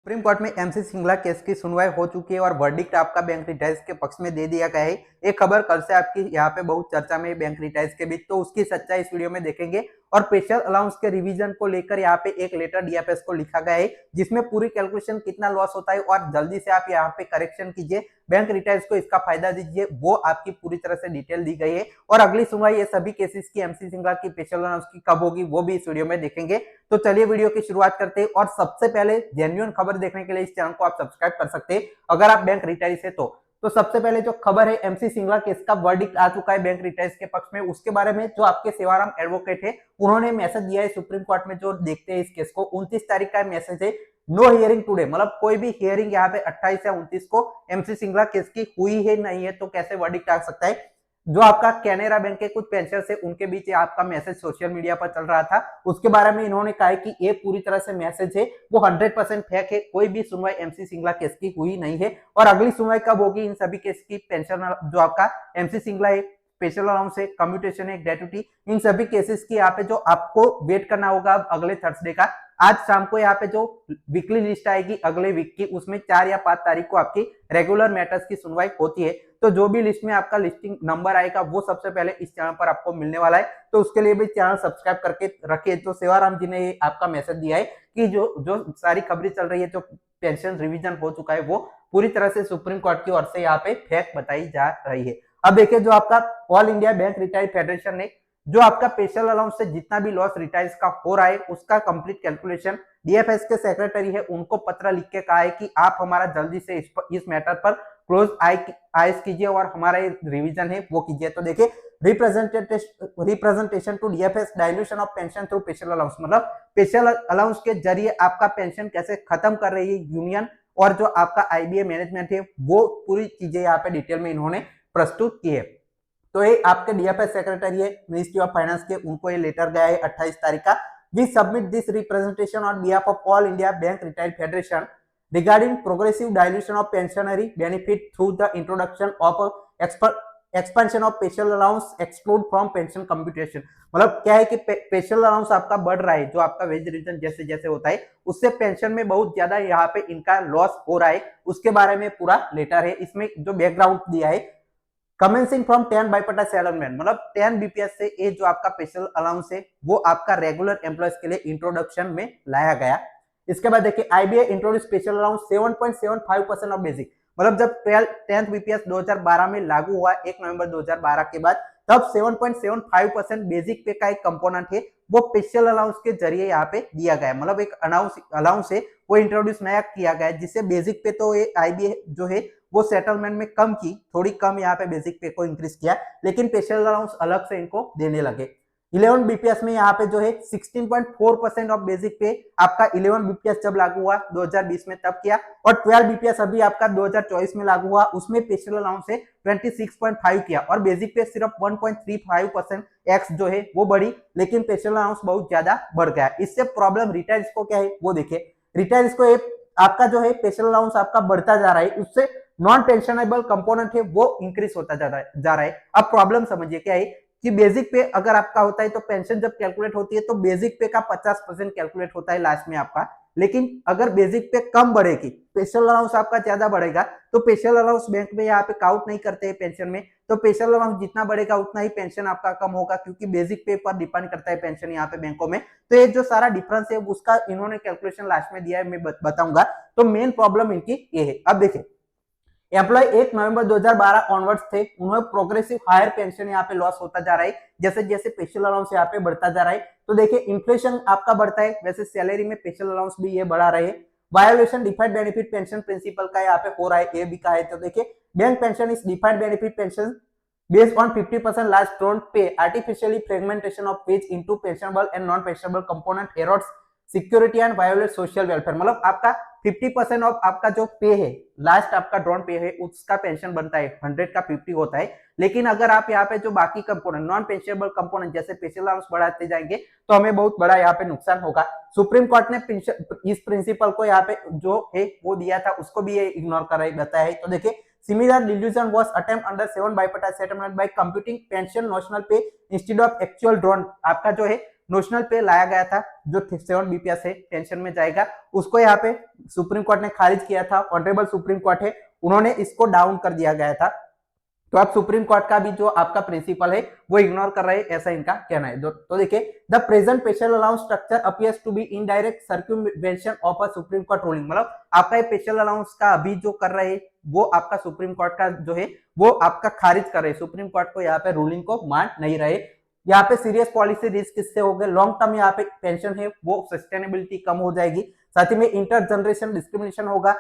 Supreme court में MC Singla case की सुनवाई हो चुकी है और वर्डिक्ट आपका बैंक रिटाइज के पक्ष में दे दिया गया है। एक खबर कल से आपकी यहाँ पे बहुत चर्चा में बैंक रिटाइज के बीच, तो उसकी सच्चाई इस वीडियो में देखेंगे। और स्पेशल अलाउंस के रिवीजन को लेकर यहाँ पे एक लेटर डीएफएस को लिखा गया है जिसमें पूरी कैलकुलेशन कितना लॉस होता है और जल्दी से आप यहाँ पे करेक्शन कीजिए, बैंक रिटाइज को इसका फायदा दीजिए, वो आपकी पूरी तरह से डिटेल दी गई है। और अगली सुनवाई ये सभी केसेस की एमसी सिंगला की स्पेशल अलाउंस की कब होगी वो भी इस वीडियो में देखेंगे। तो चलिए वीडियो की शुरुआत करते हैं। और सबसे पहले जेन्युइन खबर देखने के लिए इस चैनल को आप सब्सक्राइब कर सकते हैं अगर आप बैंक रिटाइज से। तो सबसे पहले जो खबर है, एमसी सिंगला केस का वर्डिक्ट आ चुका है बैंक रिटाइज के पक्ष में। उसके बारे में जो आपके सेवाराम एडवोकेट है उन्होंने मैसेज दिया है सुप्रीम कोर्ट में, जो देखते हैं इस केस को। 29 तारीख का मैसेज है, नो हियरिंग टुडे, मतलब कोई भी हियरिंग यहाँ पे 28 या 29 को एमसी सिंगला केस की हुई है नहीं है, तो कैसे वर्डिक्ट आ सकता है। जो आपका कैनेरा बैंक के कुछ पेंशनर्स है उनके बीच आपका मैसेज सोशल मीडिया पर चल रहा था, उसके बारे में इन्होंने कहा कि ये पूरी तरह से मैसेज है वो 100% फेक है, कोई भी सुनवाई एमसी सिंगला केस की हुई नहीं है। और अगली सुनवाई कब होगी इन सभी केस की, पेंशन जो आपका एमसी सिंगला है, स्पेशल अलाउंस है, कम्यूटेशन है, ग्रेट्युटी, इन सभी केसेस की यहाँ पे जो आपको वेट करना होगा अगले थर्सडे का। आज शाम को यहाँ पे जो वीकली लिस्ट आएगी अगले वीक की, उसमें 4 या 5 तारीख को आपकी रेगुलर मैटर्स की सुनवाई होती है। तो जो भी लिस्ट में आपका लिस्टिंग नंबर आएगा वो सबसे पहले इस चैनल पर आपको मिलने वाला है, तो उसके लिए भी चैनल सब्सक्राइब करके रखिए। तो सेवाराम जी ने आपका मैसेज दिया है कि जो सारी खबरें चल रही है, जो पेंशन रिवीजन हो चुका है, वो पूरी तरह से सुप्रीम कोर्ट की ओर से यहाँ पे फेक बताई जा रही है। अब देखिए, जो आपका all India bank retired federation ने जो आपका स्पेशल अलाउंस से जितना भी लॉस रिटायर्स का हो रहा है उसका कंप्लीट कैलकुलेशन डीएफएस के सेक्रेटरी है उनको पत्र लिख के कहा है कि आप हमारा जल्दी से इस मैटर पर क्लोज आइज कीजिए और हमारा रिवीजन है वो कीजिए। तो देखिए, representation to DFS dilution of pension through special allowance, मतलब स्पेशल अलाउंस के जरिए आपका पेंशन कैसे खत्म कर रही है यूनियन और जो आपका आईबीए मैनेजमेंट है, वो पूरी चीजें यहाँ पे डिटेल में इन्होंने प्रस्तुत की है। तो ये आपके डीएफएस सेक्रेटरी है मिनिस्ट्री ऑफ फाइनेंस के, उनको ये लेटर गया है 28 तारीख का। We submit this representation on behalf of all India bank retired federation regarding progressive dilution of pensionary benefit through the introduction of expansion of special allowance exclude from pension computation। मतलब क्या है कि special allowance आपका बढ़ रहा है, जो आपका वेज रिविजन जैसे जैसे होता है उससे पेंशन में बहुत ज्यादा यहाँ पे इनका लॉस हो रहा है, उसके बारे में पूरा लेटर है। इसमें जो बैकग्राउंड दिया है, कमेंसिंग फ्रॉम 10 बाईपाटा सेटलमेंट, मतलब 10 बीपीएस से ये जो आपका स्पेशल अलाउंस है वो आपका रेगुलर एम्प्लॉयज के लिए इंट्रोडक्शन में लाया गया। इसके बाद देखिए, IBA introduce special allowance 7.75% of basic, मतलब जब 10th बीपीएस 2012 में लागू हुआ 1 नवंबर 2012 के बाद, तब 7.75% बेसिक पे का एक कंपोनेंट है वो स्पेशल अलाउंस के जरिए यहाँ पे दिया गया, मतलब एक अलाउंस है वो इंट्रोड्यूस नया किया गया, जिससे बेसिक पे तो ये आईबीए जो है वो सेटलमेंट में कम की, थोड़ी कम यहाँ पे बेसिक पे को इंक्रीज किया, लेकिन स्पेशल अलाउंस अलग से इनको देने लगे। 11 बीपीएस में यहाँ पे जो है 16.4% ऑफ बेसिक पे आपका 11 बीपीएस जब लागू हुआ 2020 में तब किया, और 12 बीपीएस अभी आपका 2024 में लागू हुआ, उसमें स्पेशल अलाउंस है 26.5 किया और बेसिक पे सिर्फ 1.35% एक्स जो है वो बढ़ी, लेकिन स्पेशल अलाउंस बहुत ज्यादा बढ़ गया। इससे प्रॉब्लम रिटायर्स को क्या है वो देखिए, रिटायर्स को आपका जो है स्पेशल अलाउंस आपका बढ़ता जा रहा है, उससे नॉन पेंशनेबल कंपोनेंट है वो इंक्रीज होता जा रहा है। अब प्रॉब्लम समझिए क्या है कि बेसिक पे अगर आपका होता है तो पेंशन जब कैलकुलेट होती है तो बेसिक पे का 50% कैलकुलेट होता है लास्ट में आपका, लेकिन अगर बेसिक पे कम बढ़ेगी, स्पेशल अलाउंस आपका ज्यादा बढ़ेगा, तो स्पेशल अलाउंस बैंक में यहाँ पे काउंट नहीं करते हैं पेंशन में, तो स्पेशल अलाउंस जितना बढ़ेगा उतना ही पेंशन आपका कम होगा, क्योंकि बेसिक पे पर डिपेंड करता है पेंशन यहाँ पे बैंकों में। तो ये जो सारा डिफरेंस है उसका इन्होंने कैलकुलेशन लास्ट में दिया है, मैं बताऊंगा। तो मेन प्रॉब्लम इनकी ये है। अब देखिए, एम्प्लॉय 1 नवंबर 2012 ऑनवर्ड्स थे, उन्हें प्रोग्रेसिव हायर पेंशन यहाँ पे लॉस होता जा रहा है जैसे जैसे स्पेशल अलाउंस यहाँ पे बढ़ता जा रहा है। तो देखिए, इन्फ्लेशन आपका बढ़ता है, वैसे सैलरी में स्पेशल अलाउंस भी ये बढ़ा रहे हैं। Violation defined benefit pension principle का यहाँ पे हो रहा है, ये भी कहा है। तो देखिए, bank pension is defined benefit pension based on 50% large don't pay artificially fragmentation of wage into pensionable and non pensionable component erodes security and violet social welfare, मतलब आपका 50% ऑफ आपका जो पे है, लास्ट आपका ड्रॉन पे है, उसका पेंशन बनता है 100 का 50 होता है, लेकिन अगर आप यहाँ पे जो बाकी कंपोनेंट नॉन पेंशनेबल कंपोनेंट जैसे स्पेशल अलाउंस बढ़ाते जाएंगे तो हमें बहुत बड़ा यहाँ पे नुकसान होगा। सुप्रीम कोर्ट ने इस प्रिंसिपल को यहाँ पे जो है वो दिया था, उसको भी ये इग्नोर कर रही बताया है। तो देखिए, similar delusion was attempt under 7 bipartite settlement by computing pension notional pay instead of actual drawn, आपका जो है नोशनल पे लाया गया था जो 7 बीपीएस है पेंशन में जाएगा, उसको यहाँ पे सुप्रीम कोर्ट ने खारिज किया था। ऑनरेबल सुप्रीम कोर्ट है, उन्होंने इसको डाउन कर दिया गया था। तो आप सुप्रीम कोर्ट का भी जो आपका प्रिंसिपल है वो इग्नोर कर रहे हैं, ऐसा इनका कहना है। तो देखिए the present special allowance structure appears to be indirect circumvention of a supreme court ruling, मतलब आपका ये स्पेशल अलाउंस का अभी जो कर रहे हैं वो आपका सुप्रीम कोर्ट का जो है वो आपका खारिज कर रहे हैं। सुप्रीम कोर्ट को यहाँ पे रूलिंग को मान नहीं रहे। यहाँ पे सीरियस पॉलिसी रिस्क किससे हो गए, लॉन्ग टर्म यहाँ पे पेंशन है वो सस्टेनेबिलिटी कम हो जाएगी, साथ ही में इंटर जनरेशन डिस्क्रिमिनेशन होगा,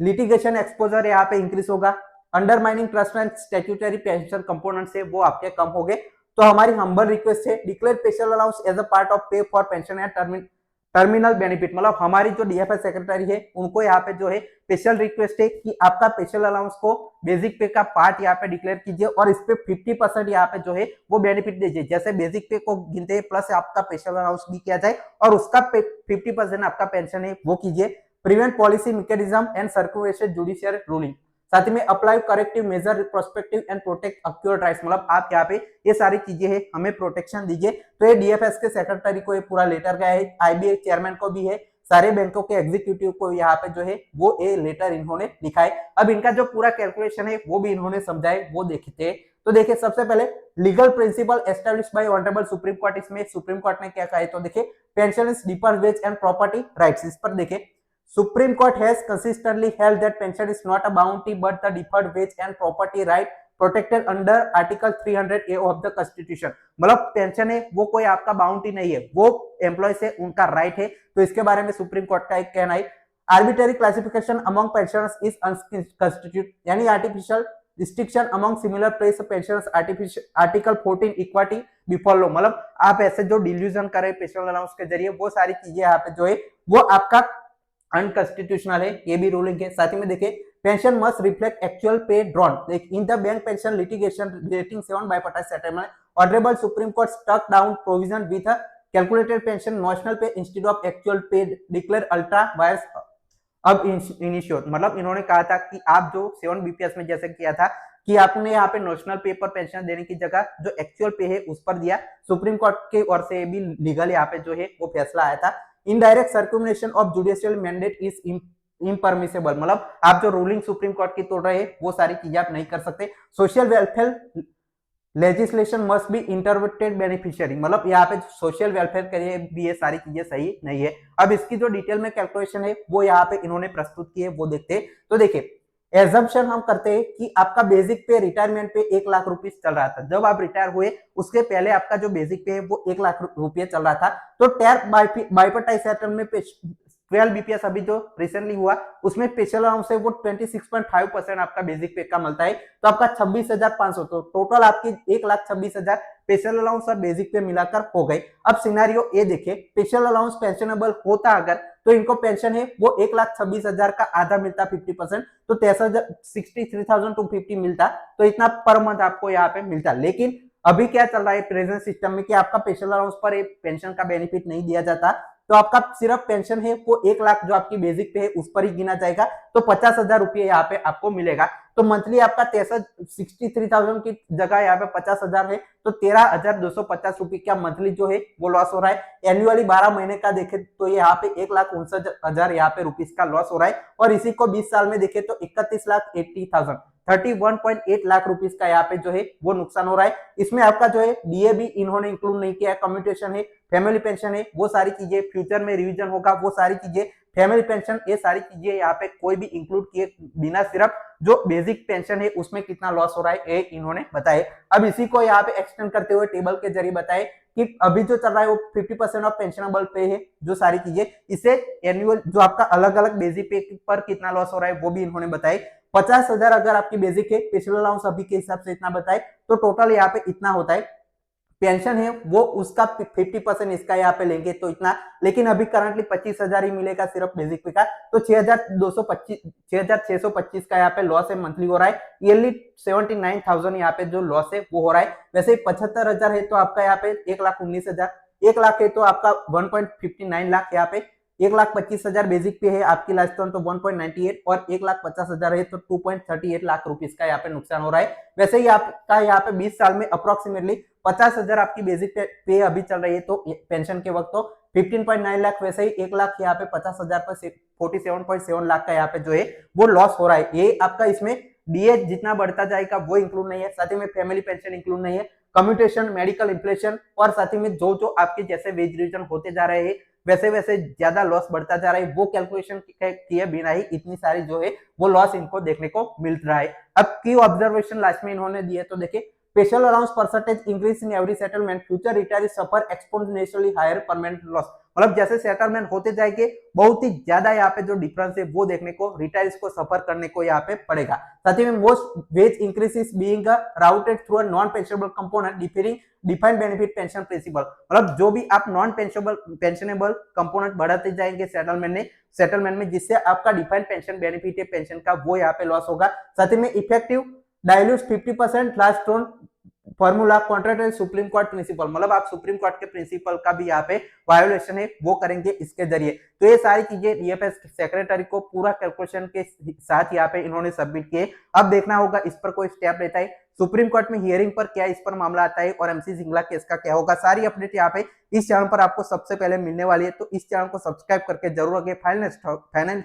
लिटिगेशन एक्सपोजर यहाँ पे इंक्रीज होगा, undermining trust and statutory pension components है वो आपके कम हो गए। तो हमारी हम्बल रिक्वेस्ट है declare special allowance as a part of pay for pension and terminal benefit, मतलब हमारी जो डीएफएस सेक्रेटरी है उनको यहाँ पे जो है स्पेशल रिक्वेस्ट है कि आपका स्पेशल अलाउंस को बेसिक पे का पार्ट यहाँ पे डिक्लेयर कीजिए और इस पे 50% यहाँ पे जो है वो बेनिफिट दीजिए। जैसे बेसिक पे को गिनते हैं प्लस आपका स्पेशल अलाउंस भी किया जाए और उसका 50% आपका पेंशन है वो कीजिए। Prevent policy mechanism and circulation judicial ruling, साथ ही में apply corrective measure prospective and protect accrued rights, मतलब आप यहाँ पे ये सारी चीजें हैं हमें प्रोटेक्शन दीजिए। तो ये डीएफएस के सेक्रेटरी को ये पूरा लेटर गया है, आईबीए चेयरमैन को भी है, सारे बैंकों के एग्जीक्यूटिव को यहाँ पे जो है वो ये लेटर इन्होंने लिखा है। अब इनका जो पूरा कैलकुलेशन है वो भी इन्होंने समझाए, वो देखते हैं। तो देखिए सबसे पहले legal principle established by honourable supreme court, इसमें सुप्रीम कोर्ट ने क्या कहा है तो देखिए pension is deferred wage and property rights, इस पर देखिए Supreme Court has consistently held that pension is not a bounty but the deferred wage and property right protected under Article 300A of the Constitution, मतलब pension है वो कोई आपका bounty नहीं है, वो एम्प्लॉय से उनका राइट है। तो इसके बारे में सुप्रीम कोर्ट का एक कहना है arbitrary classification among pensioners is unconstitutional, यानी artificial restriction among similar place pensioners article 14 equality before law, मतलब आप ऐसे जो डिल्यूजन करे स्पेशल अलाउंस के जरिए वो सारी चीजें यहाँ पे जो है वो आपका अनकॉन्स्टिट्यूशनल है, ये भी रूलिंग है। साथ ही में देखिए pension must reflect actual pay drawn in the bank pension litigation relating 7 bipartite settlement, honourable supreme court struck down provision with a calculated pension notional pay instead of actual pay declare ultra vires ab initio, मतलब इन्होंने कहा था कि आप जो 7 BPS में जैसे किया था कि आपने यहाँ पे नॉशनल पे पर पेंशन देने की जगह जो एक्चुअल पे है उस पर दिया। सुप्रीम कोर्ट के ओर से भी लीगल यहाँ पे जो है वो फैसला आया था। Indirect circulation of judicial mandate is impermissible, मतलब आप जो रूलिंग सुप्रीम कोर्ट की तोड़ रहे हैं वो सारी चीजें आप नहीं कर सकते। Social welfare legislation must be interpreted beneficiary, मतलब यहाँ पे सोशल वेलफेयर के लिए भी ये सारी चीजें सही नहीं है। अब इसकी जो डिटेल में कैलकुलेशन है वो यहाँ पे इन्होंने प्रस्तुत की है, वो देखते हैं। तो देखिए एजम्पशन हम करते हैं कि आपका बेसिक पे रिटायरमेंट पे 1 लाख रुपीस चल रहा था, जब आप रिटायर हुए उसके पहले आपका जो बेसिक पे है वो 1 लाख रुपये चल रहा था। तो टैर बाइपार्टाइट सेटलमेंट में 12 बीपीएस अभी जो रिसेंटली हुआ उसमें स्पेशल अलाउंस है वो 26.5% आपका बेसिक पे का मिलता है, तो आपका 26,500, तो टोटल आपकी 1,26,000 स्पेशल अलाउंस और बेसिक पे मिलाकर हो गई। अब सिनेरियो ये देखिए स्पेशल अलाउंस पेंशनेबल होता अगर तो इनको पेंशन है वो 1,26,000 का आधा मिलता 50%, तो 63,250 मिलता, तो इतना पर मंथ आपको यहाँ पे मिलता। लेकिन अभी क्या चल रहा है प्रेजेंट सिस्टम में कि आपका स्पेशल अलाउंस पर एक पेंशन का बेनिफिट नहीं दिया जाता, तो आपका सिर्फ पेंशन है वो 1 लाख जो आपकी बेसिक पे है उस पर ही गिना जाएगा, तो 50,000 रुपये यहाँ पे आपको मिलेगा। तो मंथली आपका 63,000 की जगह यहाँ पे 50,000 है, तो 13,250 रुपये का मंथली जो है वो लॉस हो रहा है। एनुअली 12 महीने का देखे तो यहाँ पे 1,59,000 यहाँ पे रुपीस का लॉस हो रहा है, और इसी को 20 साल में देखे तो 31,80,000 31.8 लाख रुपीस का यहाँ पे जो है वो नुकसान हो रहा है। इसमें आपका जो है डीए भी इन्होंने इंक्लूड नहीं किया है, कम्यूटेशन है, फैमिली पेंशन है, वो सारी चीजें फ्यूचर में रिवीजन होगा, वो सारी चीजें फैमिली पेंशन, ये सारी चीजें यहाँ पे कोई भी इंक्लूड किए बिना सिर्फ जो बेसिक पेंशन है उसमें कितना लॉस हो रहा है ये इन्होंने बताए। अब इसी को यहाँ पे एक्सटेंड करते हुए टेबल के जरिए बताए कि अभी जो चल रहा है वो 50% ऑफ पेंशनेबल पे है, जो सारी चीजें इसे एनुअल जो आपका अलग अलग बेसिक पे पर कितना लॉस हो रहा है वो भी इन्होंने बताए। 50,000 अगर आपकी बेसिक है, स्पेशल अलाउंस अभी के हिसाब से इतना बताए, तो टोटल यहाँ पे इतना होता है। पेंशन है वो उसका 50% इसका यहाँ पे लेंगे तो इतना, लेकिन अभी करंटली 25,000 ही मिलेगा सिर्फ बेसिक पे का, तो 6,625 का यहाँ पे लॉस है मंथली हो रहा है। ईयरली 79,000 यहाँ पे जो लॉस है वो हो रहा है। वैसे 75,000 है तो आपका यहाँ पे 1,19,000, 1 लाख है तो आपका 1.59 लाख यहाँ पे 1,25,000 बेसिक पे है आपकी लाइफ स्टोन तो 1.98 और 1,50,000 है तो 2.38 लाख रुपीस का यहाँ पे नुकसान हो रहा है। वैसे ही आपका यहाँ पे 20 साल में अप्रोक्सीमेटली 50,000 आपकी बेसिक पे अभी चल रही है तो पेंशन के वक्त तो 15.9 लाख, वैसे ही 1 लाख यहाँ पे 50,000 पर 47.7 लाख का यहाँ पे जो है वो लॉस हो रहा है। ये आपका इसमें डीए जितना बढ़ता जाएगा वो इंक्लूड नहीं है, साथ ही में फैमिली पेंशन इंक्लूड नहीं है, कम्यूटेशन, मेडिकल, इन्फ्लेशन और साथ ही में जो जो आपके जैसे वेज रिविजन होते जा रहे हैं वैसे वैसे ज्यादा लॉस बढ़ता जा रहा है, वो कैलकुलेशन किए बिना ही इतनी सारी जो है वो लॉस इनको देखने को मिल रहा है। अब की ऑब्जर्वेशन लास्ट में इन्होंने दिए तो देखिए, special allowance percentage increase in every settlement, future retiree suffer exponentially higher permanent loss. मतलब जैसे सेटलमेंट होते जाएंगे बहुत ही ज्यादा यहाँ पे जो डिफरेंस है वो देखने को रिटायर्स को सफर करने को यहाँ पे पड़ेगा। साथ ही में most wage increase is being routed through a non pensionable component deferring defined benefit pension principle. मतलब जो भी आप नॉन पेंशनेबल कंपोनेंट बढ़ाते जाएंगे सेटलमेंट में जिससे आपका डिफाइंड पेंशन बेनिफिट है पेंशन का वो यहाँ पे लॉस होगा। साथ ही में effective dilute 50% last on formula contract supreme court principle, मतलब आप सुप्रीम कोर्ट के प्रिंसिपल का भी यहाँ पे वायोलेशन है वो करेंगे इसके जरिए। तो ये सारी चीजें डीएफएस सेक्रेटरी को पूरा कैलकुलेशन के साथ यहाँ पे इन्होंने सबमिट किए। अब देखना होगा इस पर कोई स्टेप लेता है सुप्रीम कोर्ट में हियरिंग पर, क्या इस पर मामला आता है और एमसी सिंगला केस का क्या होगा। सारी अपडेट यहाँ पे इस चैनल पर आपको सबसे पहले मिलने वाली है, तो इस चैनल को सब्सक्राइब करके जरूर रखें। फाइनल